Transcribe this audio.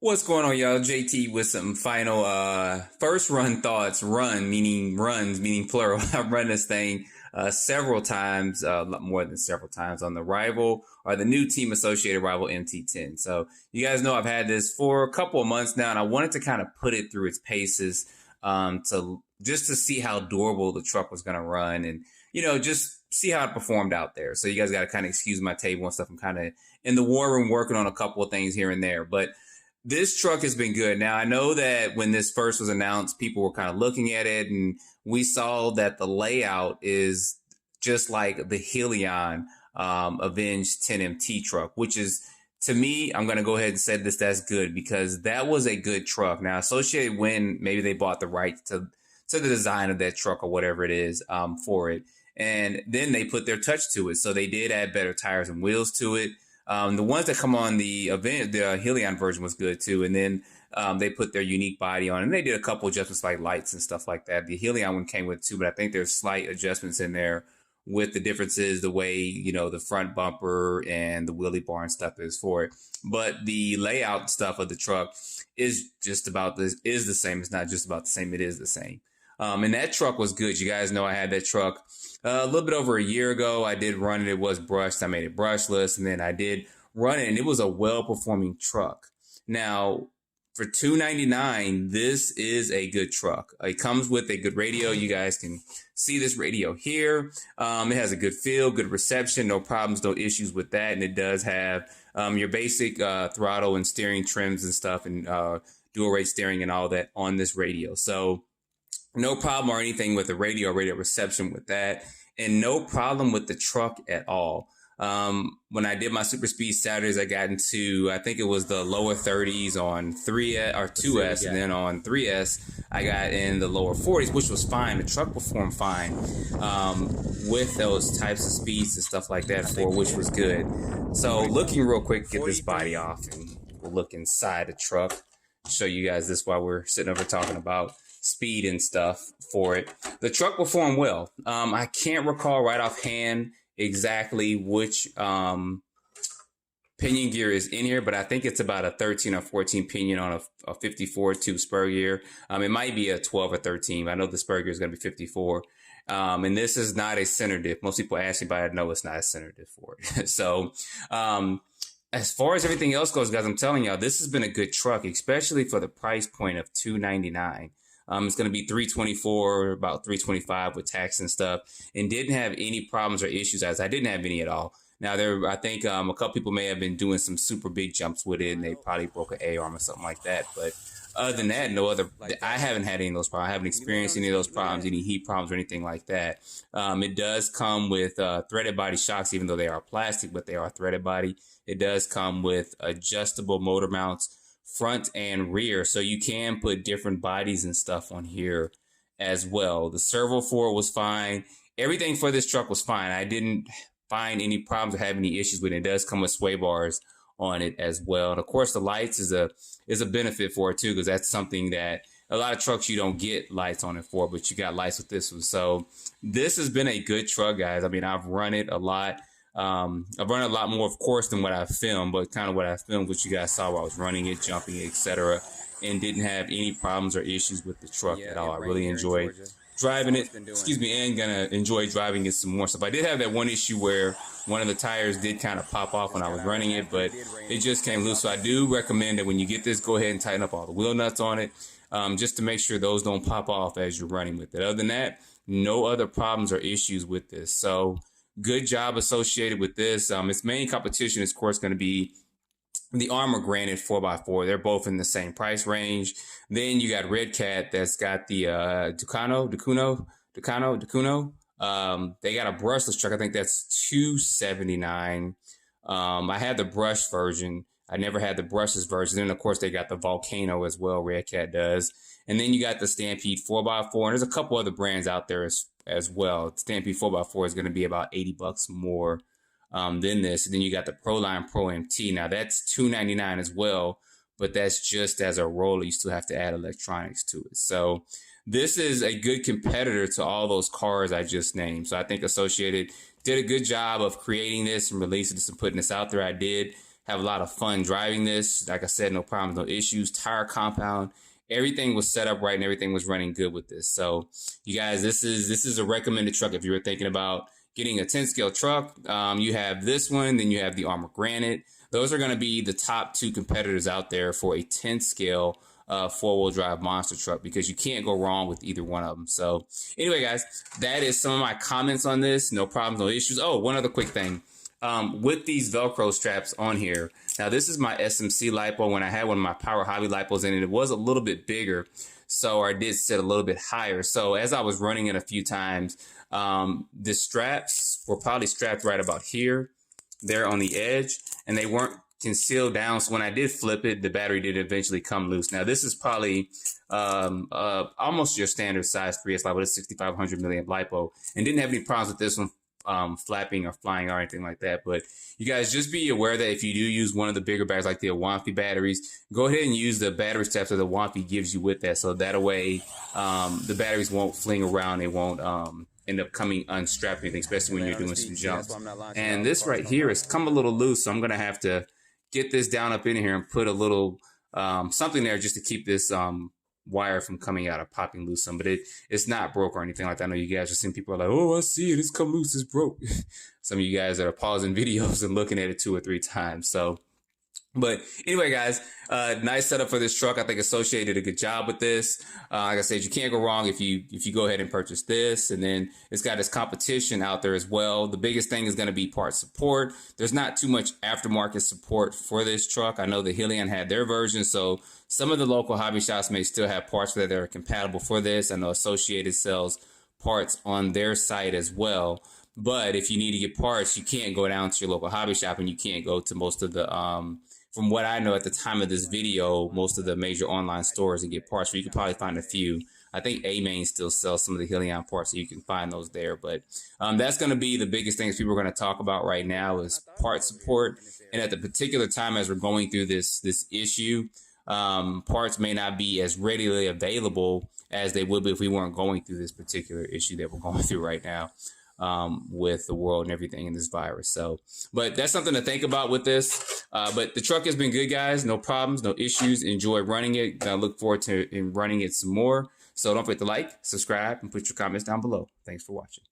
What's going on, y'all? JT with some final first run thoughts. Run meaning runs meaning plural. I've run this thing several times, a lot more than several times on the rival or the new team associated rival MT10. So you guys know I've had this for a couple of months now, and I wanted to kind of put it through its paces to just to see how durable the truck was going to run, and just see how it performed out there. So you guys got to kind of excuse my table and stuff. I'm kind of in the war room working on a couple of things here and there, but this truck has been good. Now, I know that when this first was announced, people were kind of looking at it, and we saw that the layout is just like the Helion Avenge 10MT truck, which is, to me, I'm going to go ahead and say that's good, because that was a good truck. Now, Associated, when maybe they bought the rights to the design of that truck or whatever it is for it, and then they put their touch to it. So they did add better tires and wheels to it. The ones that come on the event, the Helion version was good too. And then they put their unique body on, and they did a couple adjustments like lights and stuff like that. The Helion one came with too, but I think there's slight adjustments in there with the differences, the way, the front bumper and the wheelie bar and stuff is for it. But the layout stuff of the truck is just about this, is the same. It's not just about the same. It is the same. And that truck was good. You guys know I had that truck a little bit over a year ago. I did run it. It was brushed. I made it brushless, and then I did run it, and it was a well-performing truck. Now, for $299, this is a good truck. It comes with a good radio. You guys can see this radio here. It has a good feel, good reception, no problems, no issues with that. And it does have your basic throttle and steering trims and stuff, and dual rate steering and all that on this radio. So no problem or anything with the radio reception with that, and no problem with the truck at all. When I did my super speed Saturdays, I got into, I think it was the lower 30s on 3S or 2S, and then on 3S, I got in the lower 40s, which was fine. The truck performed fine with those types of speeds and stuff like that, which was good. So looking real quick, get this body off, and we'll look inside the truck, show you guys this while we're sitting over talking about speed and stuff for it. The truck performed well. I can't recall right offhand exactly which pinion gear is in here, but I think it's about a 13 or 14 pinion on a 54 tube spur gear. It might be a 12 or 13. I know the spur gear is going to be 54. And this is not a center diff. Most people ask me about it. No, it's not a center diff for it. So, as far as everything else goes, guys, I'm telling y'all, this has been a good truck, especially for the price point of $299. It's going to be $324, about $325 with tax and stuff, and didn't have any problems or issues, as I didn't have any at all. Now, I think a couple people may have been doing some super big jumps with it, and they probably broke an A-arm or something like that. But other than that, I haven't had any of those problems. I haven't experienced any of those problems, any heat problems or anything like that. It does come with threaded body shocks, even though they are plastic, but they are threaded body. It does come with adjustable motor mounts, front and rear, so you can put different bodies and stuff on here as well. The servo for it was fine. Everything for this truck was fine. I didn't find any problems or have any issues with it. It does come with sway bars on it as well. And of course, the lights is a benefit for it too, because that's something that a lot of trucks you don't get lights on it for, but you got lights with this one. So this has been a good truck, guys. I mean, I've run it a lot. I've run a lot more, of course, than what I filmed, but kind of what I filmed, which you guys saw while I was running it, jumping it, etc., and didn't have any problems or issues with the truck at all. I really enjoyed driving it, and gonna enjoy driving it some more stuff. I did have that one issue where one of the tires did kind of pop off when I was running it, but it just came loose. So I do recommend that when you get this, go ahead and tighten up all the wheel nuts on it, just to make sure those don't pop off as you're running with it. Other than that, no other problems or issues with this. So good job associated with this. Its main competition is, of course, going to be the Armor Granite 4x4. They're both in the same price range. Then you got Red Cat that's got the Ducano. They got a brushless truck. I think that's $279. I had the brush version. I never had the brushless version. Then, of course, they got the Volcano as well. Red Cat does. And then you got the Stampede 4x4. And there's a couple other brands out there as well. Stampede 4x4 is going to be about $80 more than this. And then you got the Proline Pro MT. Now that's $299 as well, but that's just as a roller. You still have to add electronics to it. So this is a good competitor to all those cars I just named. So I think Associated did a good job of creating this and releasing this and putting this out there. I did have a lot of fun driving this. Like I said, no problems, no issues. Tire compound, everything was set up right and everything was running good with this. So you guys, this is a recommended truck if you were thinking about getting a 10 scale truck. You have this one, then you have the Armor Granite. Those are going to be the top two competitors out there for a 10 scale four-wheel drive monster truck, because you can't go wrong with either one of them. So anyway, guys, that is some of my comments on this. No problems, no issues. Oh, one other quick thing. With these Velcro straps on here, now this is my SMC lipo. When I had one of my Power Hobby lipos in it, it was a little bit bigger, so I did sit a little bit higher. So as I was running it a few times, the straps were probably strapped right about here, there on the edge, and they weren't concealed down. So when I did flip it, the battery did eventually come loose. Now this is probably almost your standard size 3S lipo. It's 6500 milliamp lipo, and didn't have any problems with this one flapping or flying or anything like that. But you guys just be aware that if you do use one of the bigger batteries like the Awanfi batteries, go ahead and use the battery straps that the Awanfi gives you with that, so that way the batteries won't fling around. They won't end up coming unstrapped or anything, especially when you're doing some jumps. And this right here has come a little loose, so I'm gonna have to get this down up in here and put a little something there just to keep this wire from coming out or popping loose some. But it's not broke or anything like that. I know you guys are seeing people are like, oh, I see it, it's come loose, it's broke. Some of you guys are pausing videos and looking at it 2 or 3 times. So, but anyway, guys, nice setup for this truck. I think Associated did a good job with this. Like I said, you can't go wrong if you go ahead and purchase this. And then it's got its competition out there as well. The biggest thing is going to be part support. There's not too much aftermarket support for this truck. I know the Helion had their version, so some of the local hobby shops may still have parts that are compatible for this. I know Associated sells parts on their site as well. But if you need to get parts, you can't go down to your local hobby shop, and you can't go to most of the from what I know at the time of this video, most of the major online stores and get parts, where you can probably find a few. I think A-Main still sells some of the Helion parts, so you can find those there. But that's going to be the biggest things people are going to talk about right now is part support. And at the particular time as we're going through this issue, parts may not be as readily available as they would be if we weren't going through this particular issue that we're going through right now. With the world and everything in this virus. So, but that's something to think about with this. But the truck has been good, guys. No problems, no issues. Enjoy running it. I look forward to running it some more. So don't forget to like, subscribe, and put your comments down below. Thanks for watching.